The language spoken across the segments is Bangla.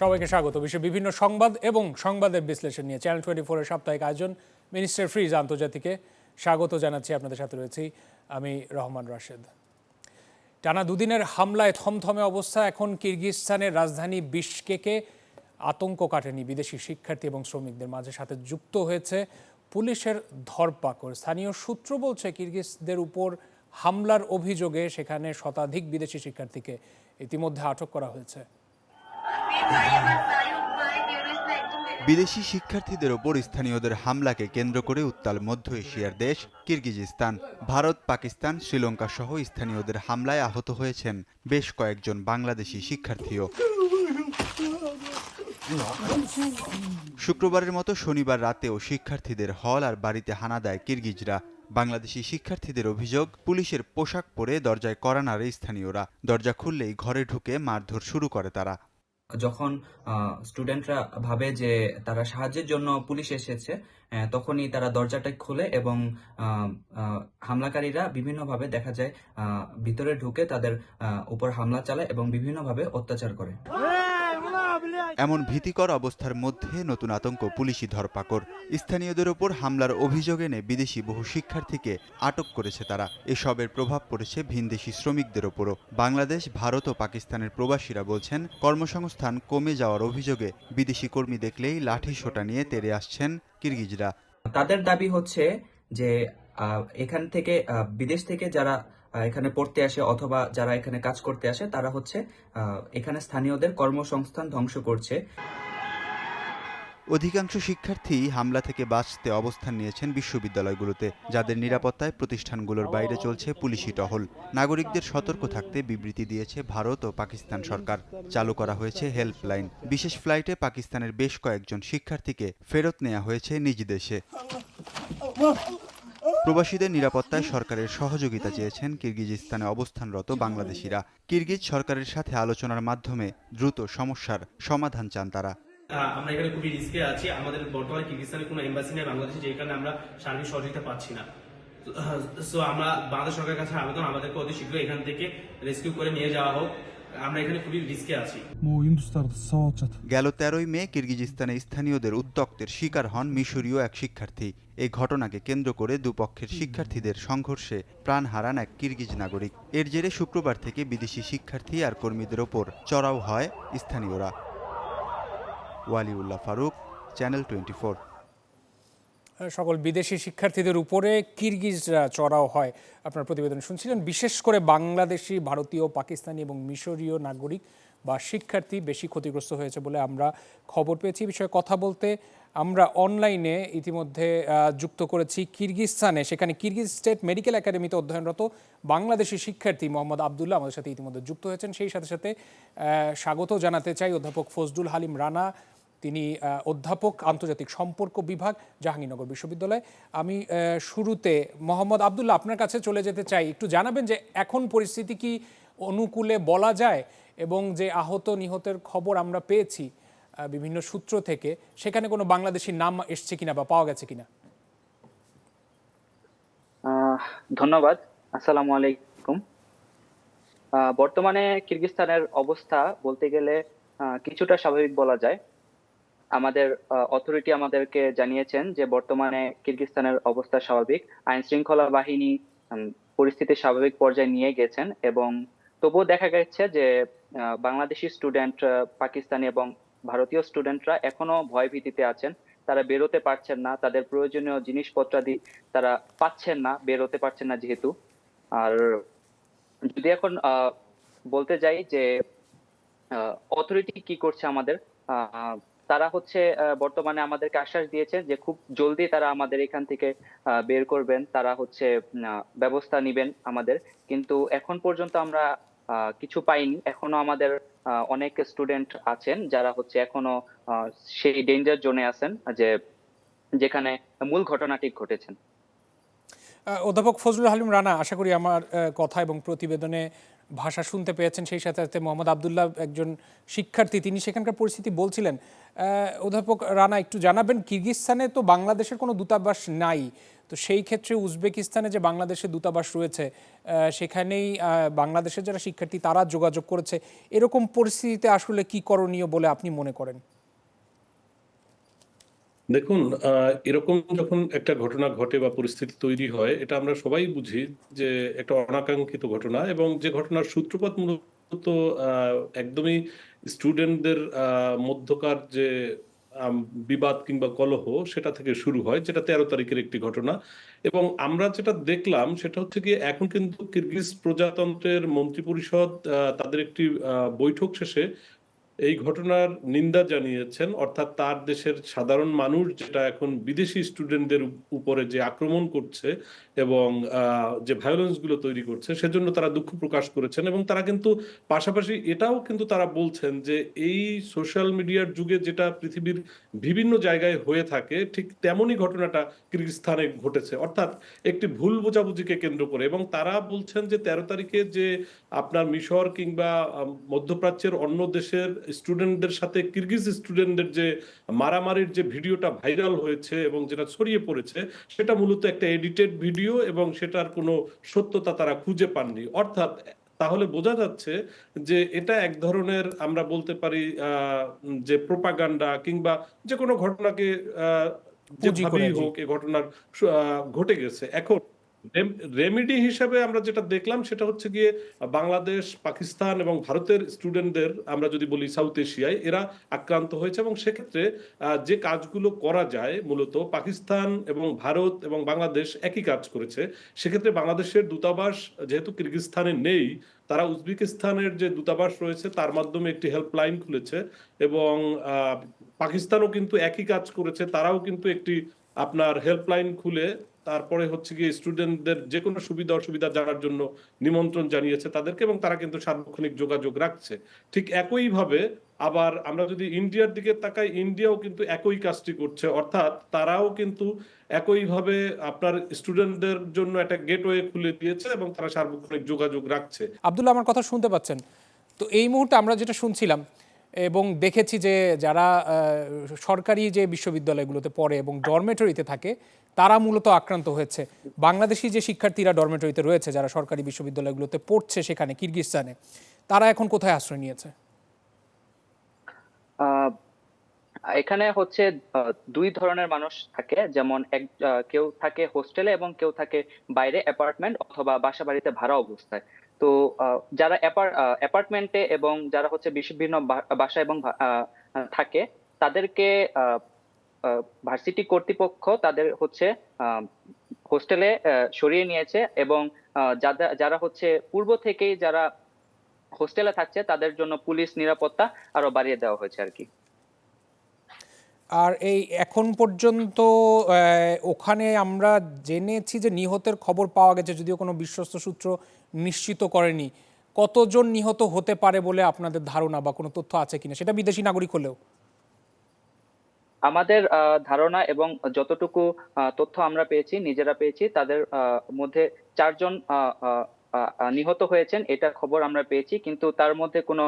সবাইকে স্বাগত। বিশ্বের বিভিন্ন সংবাদ এবং সংবাদের বিশ্লেষণ নিয়ে চ্যানেল 24-এর সাপ্তাহিক আয়োজন মিনিস্টার ফ্রিজ আন্তর্জাতিকে স্বাগত জানাচ্ছি। আপনাদের সাথে রয়েছি আমি রহমান রাশেদ। টানা দুদিনের হামলায় থমথমে অবস্থা এখন কিরগিজস্তানের রাজধানী বিশকেকে। আতঙ্ক কাটেনি বিদেশি শিক্ষার্থী এবং শ্রমিকদের মাঝে। সাথে যুক্ত হয়েছে পুলিশের ধরপাকড়। স্থানীয় সূত্র বলছে কিরগিজদের উপর হামলার অভিযোগে সেখানে শতাধিক বিদেশি শিক্ষার্থীকে ইতিমধ্যে আটক করা হয়েছে। বিদেশি শিক্ষার্থীদের ওপর স্থানীয়দের হামলাকে কেন্দ্র করে উত্তাল মধ্য এশিয়ার দেশ কিরগিজস্তান। ভারত, পাকিস্তান, শ্রীলঙ্কা সহ স্থানীয়দের হামলায় আহত হয়েছেন বেশ কয়েকজন বাংলাদেশি শিক্ষার্থীও। শুক্রবারের মতো শনিবার রাতেও শিক্ষার্থীদের হল আর বাড়িতে হানা দেয় কিরগিজরা। বাংলাদেশি শিক্ষার্থীদের অভিযোগ, পুলিশের পোশাক পরে দরজায় কড়া নাড়ে স্থানীয়রা। দরজা খুললেই ঘরে ঢুকে মারধর শুরু করে তারা। যখন স্টুডেন্টরা ভাবে যে তারা সাহায্যের জন্য পুলিশ এসেছে, তখনই তারা দরজাটা খোলে এবং হামলাকারীরা বিভিন্নভাবে দেখা যায় ভিতরে ঢুকে তাদের উপর হামলা চালায় এবং বিভিন্নভাবে অত্যাচার করে। এমন ভীতিকর অবস্থার মধ্যে নতুন আতঙ্ক পুলিশি ধরপাকড়। স্থানীয়দের ওপর হামলার অভিযোগ এনে বিদেশি বহু শিক্ষার্থীকে আটক করেছে তারা। এসবের প্রভাব পড়েছে ভিনদেশি শ্রমিকদের ওপরও। বাংলাদেশ, ভারত ও পাকিস্তানের প্রবাসীরা বলছেন, কর্মসংস্থান কমে যাওয়ার অভিযোগে বিদেশি কর্মী দেখলেই লাঠি সোঁটা নিয়ে তেড়ে আসছেন কিরগিজরা। তাদের দাবি হচ্ছে যে এখান থেকে বিদেশ থেকে যারা এখানে পড়তে আসে অথবা যারা এখানে কাজ করতে আসে, তারা হচ্ছে এখানে স্থানীয়দের কর্মসংস্থান ধ্বংস করছে। অধিকাংশ শিক্ষার্থী হামলা থেকে বাঁচতে অবস্থান নিয়েছেন বিশ্ববিদ্যালয়গুলোতে, যাদের নিরাপত্তায় প্রতিষ্ঠানগুলোর বাইরে চলছে পুলিশি টহল। নাগরিকদের সতর্ক থাকতে বিবৃতি দিয়েছে ভারত ও পাকিস্তান সরকার। চালু করা হয়েছে হেল্পলাইন। বিশেষ ফ্লাইটে পাকিস্তানের বেশ কয়েকজন শিক্ষার্থীকে ফেরত নেওয়া হয়েছে নিজ দেশে। প্রবাসীদের নিরাপত্তায় সরকারের সহযোগিতা চেয়েছেন কিরগিজস্তানে অবস্থানরত বাংলাদেশিরা। কিরগিজ সরকারের সাথে আলোচনার মাধ্যমে দ্রুত সমস্যার সমাধান চান তারা। আমরা এখানে খুবই রিস্কে আছি। আমাদের বর্তমানে কিরগিজস্তানে কোনো এম্বাসি নেই বাংলাদেশে, যে কারণে আমরা সার্বিক সহযোগিতা পাচ্ছি না। সো আমরা বাংলাদেশ সরকারের কাছে আবেদন, আমাদেরকে অতি শীঘ্র এখান থেকে রেস্কিউ করে নিয়ে যাওয়া হোক। আমরা এখানে খুবই রিস্কে আছি। গেল 13ই মে কিরগিজস্তানে স্থানীয়দের উত্ত্যক্তের শিকার হন মিশরীয় এক শিক্ষার্থী। এই ঘটনাকে কেন্দ্র করে দুপক্ষের শিক্ষার্থীদের সংঘর্ষে প্রাণ হারান এক কিরগিজ নাগরিক। এর জেরে শুক্রবার থেকে বিদেশি শিক্ষার্থী আর কর্মীদের ওপর চড়াও হয় স্থানীয়রা। ওয়ালিউল্লাহ ফারুক, চ্যানেল 24। সকল বিদেশি শিক্ষার্থীদের উপরে কিরগিজরা চড়াও হয়। আপনার প্রতিবেদন শুনছিলেন। বিশেষ করে বাংলাদেশি, ভারতীয়, পাকিস্তানি এবং মিশরীয় নাগরিক বা শিক্ষার্থী বেশি ক্ষতিগ্রস্ত হয়েছে বলে আমরা খবর পেয়েছি। বিষয়ে কথা বলতে আমরা অনলাইনে ইতিমধ্যে যুক্ত করেছি কিরগিজস্তানে। সেখানে কিরগিজ স্টেট মেডিকেল একাডেমিতে অধ্যয়নরত বাংলাদেশি শিক্ষার্থী মোহাম্মদ আবদুল্লাহ আমাদের সাথে ইতিমধ্যে যুক্ত হয়েছেন। সেই সাথে সাথে স্বাগত জানাতে চাই অধ্যাপক ফজলুল হালিম রানা। তিনি অধ্যাপক, আন্তর্জাতিক সম্পর্ক বিভাগ, জাহাঙ্গীরনগর বিশ্ববিদ্যালয়। আমি শুরুতে মোহাম্মদ আবদুল্লাহ আপনার কাছে চলে যেতে চাই। একটু জানাবেন যে এখন পরিস্থিতি কি অনুকূলে বলা যায়, এবং যে আহত নিহতের খবর আমরা পেয়েছি বিভিন্ন সূত্র থেকে, সেখানে কোনো বাংলাদেশির নাম এসছে কিনা বা পাওয়া গেছে কিনা? ধন্যবাদ। আসসালামু আলাইকুম। বর্তমানে কিরগিজস্তানের অবস্থা বলতে গেলে কিছুটা স্বাভাবিক বলা যায়। আমাদের অথরিটি আমাদেরকে জানিয়েছেন যে বর্তমানে কিরগিজস্তানের অবস্থা স্বাভাবিক। আইন শৃঙ্খলা বাহিনী পরিস্থিতি স্বাভাবিক পর্যায়ে নিয়ে গেছেন, এবং তবুও দেখা গেছে যে বাংলাদেশি স্টুডেন্ট, পাকিস্তানি এবং ভারতীয় স্টুডেন্টরা এখনো ভয় ভীতিতে আছেন। তারা বেরোতে পারছেন না, তাদের প্রয়োজনীয় জিনিসপত্রাদি তারা পাচ্ছেন না, বেরোতে পারছেন না যেহেতু। আর যদি এখন বলতে যাই যে অথরিটি কি করছে আমাদের, তারা হচ্ছে বর্তমানে আমাদেরকে আশ্বাস দিয়েছে যে খুব জলদি তারা আমাদের এখান থেকে বের করবেন, তারা হচ্ছে ব্যবস্থা নিবেন আমাদের। কিন্তু এখন পর্যন্ত আমরা কিছু পাইনি। এখনো আমাদের অনেক স্টুডেন্ট আছেন যারা হচ্ছে এখনো সেই ডেঞ্জার জোনে আছেন, যেখানে মূল ঘটনাটি ঘটেছেন। অধ্যাপক ফজলুল হালিম রানা, আশা করি আমার কথা এবং প্রতিবেদনে ভাষা শুনতে পেয়েছেন। সেই সাথে সাথে মোহাম্মদ আবদুল্লাহ একজন শিক্ষার্থী, তিনি সেখানকার পরিস্থিতি বলছিলেন। অধ্যাপক রানা, একটু জানাবেন, কিরগিজস্তানে তো বাংলাদেশের কোনো দূতাবাস নাই, তো সেই ক্ষেত্রে উজবেকিস্তানে যে বাংলাদেশের দূতাবাস রয়েছে সেখানেই বাংলাদেশের যারা শিক্ষার্থী তারা যোগাযোগ করেছে, এরকম পরিস্থিতিতে আসলে কি করণীয় বলে আপনি মনে করেন? দেখুন, এরকম যখন একটা ঘটনা ঘটে বা পরিস্থিতি তৈরি হয়, এটা আমরা সবাই বুঝি যে একটা অনাকাঙ্ক্ষিত ঘটনা, এবং যে ঘটনার সূত্রপাত মূলত একদমই স্টুডেন্টদের মধ্যকার যে আম, বিবাদ কিংবা কলহ, সেটা থেকে শুরু হয়, যেটা 13 তারিখের একটি ঘটনা। এবং আমরা যেটা দেখলাম সেটা হচ্ছে কি, এখন কিন্তু কিরগিজ প্রজাতন্ত্রের মন্ত্রিপরিষদ তাদের একটি বৈঠক শেষে এই ঘটনার নিন্দা জানিয়েছেন। অর্থাৎ তার দেশের সাধারণ মানুষ যেটা এখন বিদেশি স্টুডেন্টদের উপরে যে আক্রমণ করছে এবং যে ভায়োলেন্স গুলো তৈরি করছে, সেজন্য তারা দুঃখ প্রকাশ করেছেন। এবং তারা কিন্তু পাশাপাশি এটাও কিন্তু তারা বলছেন যে এই সোশ্যাল মিডিয়ার যুগে যেটা পৃথিবীর বিভিন্ন জায়গায় হয়ে থাকে, ঠিক তেমনই ঘটনাটা কিরগিজস্তানে ঘটেছে, অর্থাৎ একটি ভুল বোঝাবুঝিকে কেন্দ্র করে। এবং তারা বলছেন যে 13 তারিখে যে আপনার মিশর কিংবা মধ্যপ্রাচ্যের অন্য দেশের স্টুডেন্টদের সাথে কিরগিজ স্টুডেন্টদের যে মারামারির যে ভিডিওটা ভাইরাল হয়েছে এবং যেটা ছড়িয়ে পড়েছে, সেটা মূলত একটা এডিটেড ভিডিও এবং সেটার কোনো সত্যতা তারা খুঁজে পাননি। অর্থাৎ তাহলে বোঝা যাচ্ছে যে এটা এক ধরনের, আমরা বলতে পারি যে প্রোপাগান্ডা কিংবা যে কোনো ঘটনাকে পুঁজি করে, যেভাবেই জি। হোক এ ঘটনার ঘটে গেছে। এখন রেমেডি হিসেবে আমরা যেটা দেখলাম সেটা হচ্ছে গিয়ে বাংলাদেশ, পাকিস্তান এবং ভারতের স্টুডেন্টদের, আমরা যদি বলি সাউথ এশিয়ায়, এরা আক্রান্ত হয়েছে। এবং সেক্ষেত্রে যে কাজগুলো করা যায়, মূলত পাকিস্তান এবং ভারত এবং বাংলাদেশ একই কাজ করেছে। সেক্ষেত্রে বাংলাদেশের দূতাবাস যেহেতু কিরগিজস্তানে নেই, তারা উজবেকিস্তানের যে দূতাবাস রয়েছে তার মাধ্যমে একটি হেল্পলাইন খুলেছে। এবং পাকিস্তানও কিন্তু একই কাজ করেছে, তারাও কিন্তু একটি আপনার হেল্পলাইন খুলে তারপরে হচ্ছে গিয়ে স্টুডেন্টদের যে কোনো সুবিধা অসুবিধা জানার জন্য নিমন্ত্রণ জানিয়েছে তাদেরকে, এবং তারা কিন্তু সার্বক্ষণিক যোগাযোগ রাখছে। ঠিক একইভাবে আবার আমরা যদি ইন্ডিয়ার দিকে তাকাই, ইন্ডিয়াও কিন্তু একই কাজটি করছে। অর্থাৎ তারাও কিন্তু একইভাবে আপনার স্টুডেন্টদের জন্য একটা গেটওয়ে খুলে দিয়েছে এবং তারা সার্বক্ষণিক যোগাযোগ রাখছে। আব্দুল্লাহ, আমার কথা শুনতে পাচ্ছেন? তো এই মুহূর্তে আমরা যেটা শুনছিলাম এবং দেখেছি যে যারা সরকারি যে বিশ্ববিদ্যালয়গুলোতে পড়ে এবং ডরমেটরিতে থাকে তারা মূলত আক্রান্ত হয়েছে। বাংলাদেশি যে শিক্ষার্থীরা ডরমেটরিতে রয়েছে, যারা সরকারি বিশ্ববিদ্যালয়গুলোতে পড়ছে সেখানে কিরগিজস্তানে, তারা এখন কোথায় আশ্রয় নিয়েছে? আহ এখানে হচ্ছে দুই ধরনের মানুষ থাকে, যেমন কেউ থাকে হোস্টেলে এবং কেউ থাকে বাইরে অ্যাপার্টমেন্ট অথবা বাসা বাড়িতে ভাড়া অবস্থায়। তো যারা অ্যাপার্টমেন্টে এবং যারা হচ্ছে বিভিন্ন বাসা এবং থাকে, তাদেরকে ভার্সিটি কর্তৃপক্ষ তাদের হচ্ছে হোস্টেলে সরিয়ে নিয়েছে। এবং যারা হচ্ছে পূর্ব থেকেই যারা হোস্টেলে থাকছে তাদের জন্য পুলিশ নিরাপত্তা আরো বাড়িয়ে দেওয়া হয়েছে আর কি। আর এই এখন পর্যন্ত ওখানে আমরা জেনেছি যে নিহতের খবর পাওয়া গেছে, যদিও কোনো বিশ্বস্ত সূত্র নিশ্চিত করেনি। কতজন নিহত হতে পারে বলে আপনাদের ধারণা বা কোনো তথ্য আছে কিনা, সেটা বিদেশি নাগরিক হলেও? আমাদের ধারণা এবং যতটুকু তথ্য আমরা পেয়েছি, নিজেরা পেয়েছি, তাদের মধ্যে 4 জন নিহত হয়েছেন, এটা খবর আমরা পেয়েছি। কিন্তু তার মধ্যে কোনো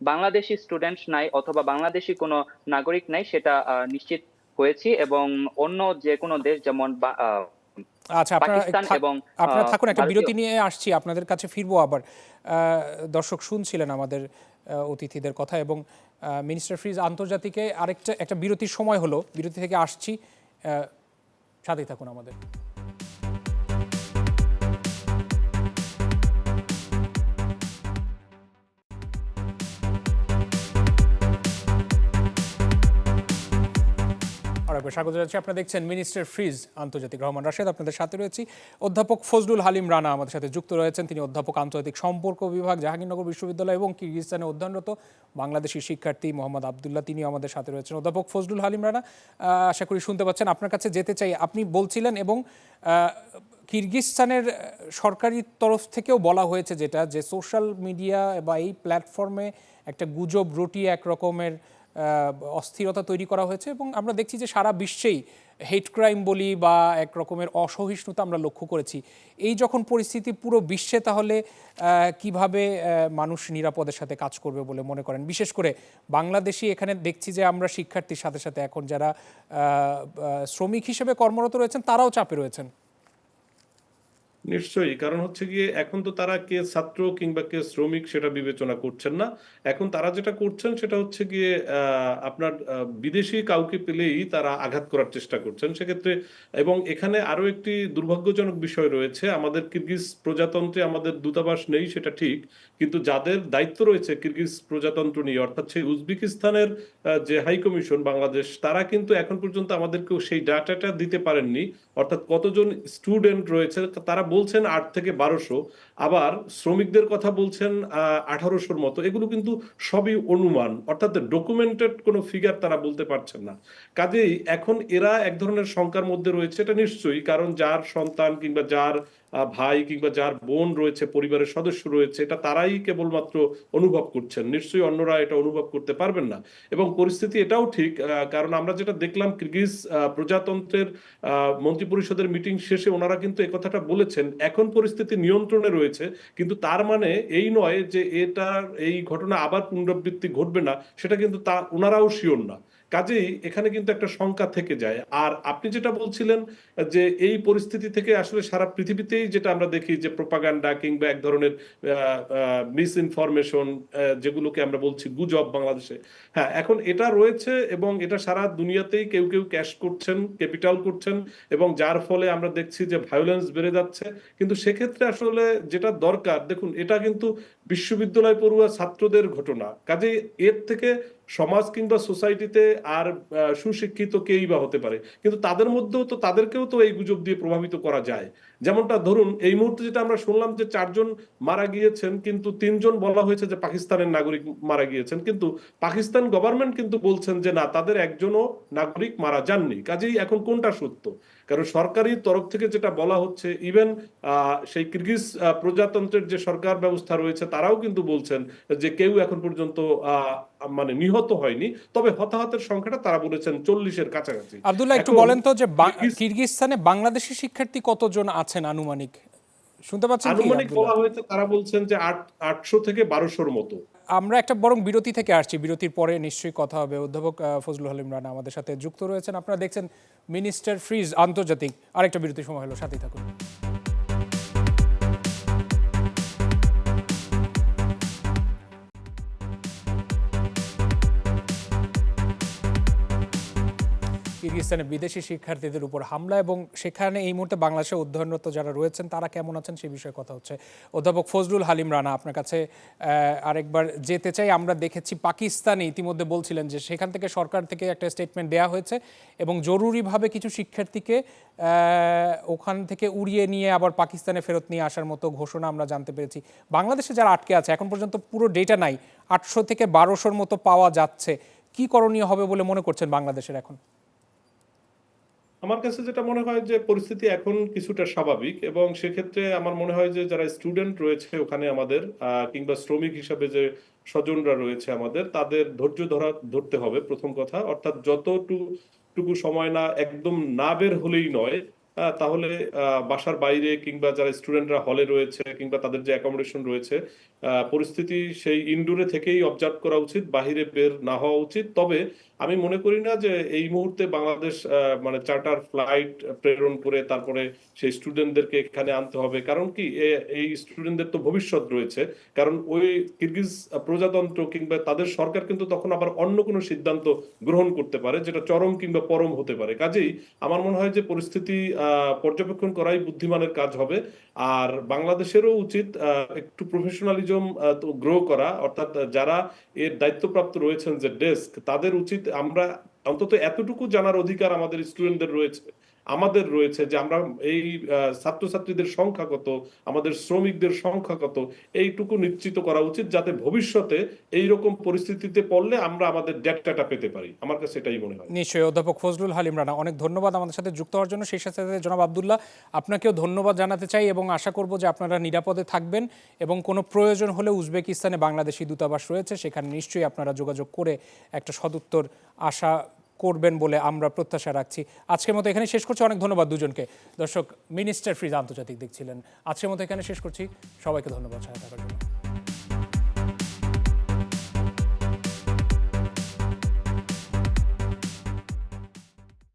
বাংলাদেশি স্টুডেন্ট নাই অথবা বাংলাদেশি কোনো নাগরিক নাই, সেটা নিশ্চিত হয়েছি। এবং অন্য যে কোনো দেশ, যেমন আচ্ছা, পাকিস্তান এবং আপনারা থাকুন, একটা ভারতীয়। বিরতি নিয়ে আসছি, আপনাদের কাছে ফিরবো আবার। দর্শক শুনছিলেন আমাদের অতিথিদের কথা, এবং মিনিস্টার ফ্রিজ আন্তর্জাতিকে একটা বিরতির সময় হলো, বিরতি থেকে আসছি, সাথেই থাকুন আমাদের। স্বাগত জানাচ্ছি, আপনারা দেখছেন মিনিস্টার ফ্রিজ আন্তর্জাতিক। রহমান রাশেদ আপনাদের সাথে রয়েছি। অধ্যাপক ফজলুল হালিম রানা আমাদের সাথে যুক্ত রয়েছেন। তিনি অধ্যাপক, আন্তর্জাতিক সম্পর্ক বিভাগ, জাহাঙ্গীরনগর বিশ্ববিদ্যালয় এবং কিরগিজস্তানে অধ্যয়নরত বাংলাদেশি শিক্ষার্থী মোহাম্মদ আবদুল্লাহ, তিনি আমাদের সাথে রয়েছেন। অধ্যাপক ফজলুল হালিম রানা, আশা করি শুনতে পাচ্ছেন। আপনার কাছে যেতে চাই, আপনি বলছিলেন এবং কিরগিজস্তানের সরকারি তরফ থেকেও বলা হয়েছে যেটা, যে সোশ্যাল মিডিয়া বা এই প্ল্যাটফর্মে একটা গুজব রটিয়ে এক রকমের অস্থিরতা তৈরি করা হয়েছে। এবং আমরা দেখছি যে সারা বিশ্বেই হেট ক্রাইম বলি বা এক রকমের অসহিষ্ণুতা আমরা লক্ষ্য করেছি। এই যখন পরিস্থিতি পুরো বিশ্বে, তাহলে কিভাবে মানুষ নিরাপদের সাথে কাজ করবে বলে মনে করেন? বিশেষ করে বাংলাদেশি এখানে দেখছি যে আমরা শিক্ষার্থীর সাথে সাথে এখন যারা শ্রমিক হিসেবে কর্মরত রয়েছেন তারাও চাপে রয়েছেন। নিশ্চয়ই, কারণ হচ্ছে গিয়ে এখন তো তারা কে ছাত্র কিংবা কে শ্রমিক সেটা বিবেচনা করছেন না। এখন তারা যেটা করছেন সেটা হচ্ছে গিয়ে আপনার বিদেশি কাউকে পেলেই তারা আঘাত করার চেষ্টা করছেন সেক্ষেত্রে। এবং এখানে আরো একটি দুর্ভাগ্যজনক বিষয় রয়েছে, আমাদের কিরগিজ প্রজাতন্ত্রে আমাদের দূতাবাস নেই সেটা ঠিক, কিন্তু যাদের দায়িত্ব রয়েছে কিরগিজ প্রজাতন্ত্র নিয়ে, অর্থাৎ সেই উজবেকিস্তানের যে হাই কমিশন বাংলাদেশ, তারা কিন্তু এখন পর্যন্ত আমাদেরকেও সেই ডাটাটা দিতে পারেননি। অর্থাৎ কতজন স্টুডেন্ট রয়েছে তারা বলছেন 8 থেকে 1200, আবার শ্রমিকদের কথা বলছেন 1800-র মতো। এগুলো কিন্তু সবই অনুমান, অর্থাৎ ডকুমেন্টেড কোনো ফিগার তারা বলতে পারছেন না। কাজেই এখন এরা এক ধরনের শঙ্কার মধ্যে রয়েছে, এটা নিশ্চয়ই, কারণ যার সন্তান কিংবা যার ভাই কিংবা যার বোন রয়েছে, পরিবারের সদস্য রয়েছে, এটা তারাই কেবলমাত্র অনুভব করছেন, নিশ্চয়ই অন্যরা এটা অনুভব করতে পারবেন না। এবং পরিস্থিতি এটাও ঠিক, কারণ আমরা যেটা দেখলাম কিরগিজ প্রজাতন্ত্রের মন্ত্রিপরিষদের মিটিং শেষে ওনারা কিন্তু এই কথাটা বলেছেন, এখন পরিস্থিতি নিয়ন্ত্রণে রয়েছে, কিন্তু তার মানে এই নয় যে এই ঘটনা আবার পুনরাবৃত্তি ঘটবে না, সেটা কিন্তু তা ওনারাও শিওর না। কাজেই এখানে কিন্তু একটা শঙ্কা থেকে যায়। আর আপনি যেটা বলছিলেন যে এই পরিস্থিতি থেকে আসলে সারা পৃথিবীতেই যেটা আমরা দেখি যে প্রোপাগান্ডা কিংবা এক ধরনের মিস ইনফরমেশন, যেগুলোকে আমরা বলছি গুজব বাংলাদেশে, হ্যাঁ এখন এটা রয়েছে এবং এটা সারা দুনিয়াতেই কেউ কেউ ক্যাশ করছেন, ক্যাপিটাল করছেন, এবং যার ফলে আমরা দেখছি যে ভায়োলেন্স বেড়ে যাচ্ছে। কিন্তু সেক্ষেত্রে আসলে যেটা দরকার, দেখুন এটা কিন্তু বিশ্ববিদ্যালয় পড়ুয়া ছাত্রদের ঘটনা, কাজেই এর থেকে সমাজ কিংবা সোসাইটিতে আর সুশিক্ষিত কেই বা হতে পারে, কিন্তু তাদের মধ্যেও তো তাদেরকেও তো এই গুজব দিয়ে প্রভাবিত করা যায়। যেমনটা ধরুন এই মুহূর্তে যেটা আমরা শুনলাম যে 4 জন মারা গিয়েছেন, কিন্তু 3 জন বলা হয়েছে যে পাকিস্তানের নাগরিক মারা গিয়েছেন, কিন্তু পাকিস্তান গভর্নমেন্ট কিন্তু বলছেন যে না, তাদের একজনও নাগরিক মারা যাননি। কাজেই এখন কোনটা সত্য? কারণ সরকারি তরফ থেকে যেটা বলা হচ্ছে, ইভেন সেই কিরগিজ প্রজাতন্ত্রের যে সরকার ব্যবস্থা রয়েছে তারাও কিন্তু বলছেন যে কেউ এখন পর্যন্ত মানে নিহত হয়নি, তবে হতাহতের সংখ্যাটা তারা বলেছেন 40-এর কাছাকাছি। আব্দুল্লাহ, একটু বলেন তো যে কিরগিজস্তানে বাংলাদেশি শিক্ষার্থী কতজন আছেন আনুমানিক? শুনতে পাচ্ছেন কি আনুমানিক আব্দুল্লাহ? বলা হয়েছে, তারা বলছেন যে 800 থেকে 1200-র মতো। আমরা একটা বরং বিরতি থেকে আসছি, বিরতির পরে নিশ্চয়ই কথা হবে। অধ্যাপক ফজলুল হালিম রানা আমাদের সাথে যুক্ত রয়েছেন। আপনারা দেখছেন মিনিস্টার ফ্রিজ আন্তর্জাতিক। আরেকটা বিরতির সময় হলো, সাথেই থাকুন। কিরগিজস্তানে বিদেশি শিক্ষার্থীদের উপর হামলা এবং সেখানে এই মুহূর্তে বাংলাদেশে অধ্যয়নরত যারা রয়েছেন তারা কেমন আছেন সে বিষয়ে কথা হচ্ছে। অধ্যাপক ফজলুল হালিম রানা, আপনার কাছে আরেকবার যেতে চাই। আমরা দেখেছি পাকিস্তানে ইতিমধ্যে বলছিলেন যে সেখান থেকে সরকার থেকে একটা স্টেটমেন্ট দেওয়া হয়েছে এবং জরুরিভাবে কিছু শিক্ষার্থীকে ওখান থেকে উড়িয়ে নিয়ে আবার পাকিস্তানে ফেরত নিয়ে আসার মতো ঘোষণা আমরা জানতে পেরেছি। বাংলাদেশে যারা আটকে আছে, এখন পর্যন্ত পুরো ডেটা নাই, 800 থেকে 1200-র মতো পাওয়া যাচ্ছে। কি করণীয় হবে বলে মনে করছেন বাংলাদেশের এখন? আমার কাছে যেটা মনে হয় যে পরিস্থিতি এখন কিছুটা স্বাভাবিক, এবং সেক্ষেত্রে আমার মনে হয় যে যারা স্টুডেন্ট রয়েছে ওখানে আমাদের কিংবা শ্রমিক হিসাবে যে স্বজনরা রয়েছে আমাদের, তাদের ধরতে হবে প্রথম কথা। অর্থাৎ যতটুকু সময় না একদম না বের হলেই নয়, তাহলে বাসার বাইরে কিংবা যারা স্টুডেন্টরা হলে রয়েছে কিংবা তাদের যে অ্যাকোমোডেশন রয়েছে, পরিস্থিতি সেই ইনডোরে থেকেই অবজার্ভ করা উচিত, বাহিরে বের না হওয়া উচিত। তবে আমি মনে করি না যে এই মুহূর্তে বাংলাদেশ মানে চার্টার ফ্লাইট প্রেরণ করে তারপরে সেই স্টুডেন্টদেরকে এখানে আনতে হবে। কারণ কি, এই স্টুডেন্টদের তো ভবিষ্যৎ রয়েছে। কারণ ওই কিরগিজ প্রজাতন্ত্র কিংবা তাদের সরকার কিন্তু তখন আবার অন্য কোনো সিদ্ধান্ত গ্রহণ করতে পারে, যেটা চরম কিংবা পরম হতে পারে। কাজেই আমার মনে হয় যে পরিস্থিতি পর্যবেক্ষণ করাই বুদ্ধিমানের কাজ হবে। আর বাংলাদেশেরও উচিত একটু প্রফেশনালিজম গ্রো করা, অর্থাৎ যারা এর দায়িত্বপ্রাপ্ত রয়েছেন যে ডেস্ক, তাদের উচিত আমরা অন্তত এতটুকু জানার অধিকার আমাদের স্টুডেন্টদের রয়েছে, আমাদের রয়েছে যে আমরা এই ছাত্রছাত্রীদের সংখ্যা কত, আমাদের শ্রমিকদের সংখ্যা কত, এইটুকু নিশ্চিত করা উচিত, যাতে ভবিষ্যতে এইরকম পরিস্থিতিতে পড়লে আমরা আমাদের ডেটাটা পেতে পারি। আমার কাছে এটাই মনে হয়। নিশ্চয়ই। অধ্যাপক ফজলুল হালিম রানা, অনেক ধন্যবাদ আমাদের সাথে যুক্ত হওয়ার জন্য। সেই সাথে জনাব আব্দুল্লাহ, আপনাকেও ধন্যবাদ জানাতে চাই এবং আশা করব যে আপনারা নিরাপদে থাকবেন এবং কোনো প্রয়োজন হলে উজবেকিস্তানে বাংলাদেশি দূতাবাস রয়েছে, সেখানে নিশ্চয়ই আপনারা যোগাযোগ করে একটা সদুত্তর আশা করবেন বলে আমরা প্রত্যাশা রাখছি। আজকের মতো এখানে শেষ করছি। অনেক ধন্যবাদ দুজনকে। দর্শক, মিনিস্টার ফ্রিজ আন্তর্জাতিক দেখছিলেন। আজকের মতো এখানে শেষ করছি। সবাইকে ধন্যবাদ সাথে থাকার জন্য।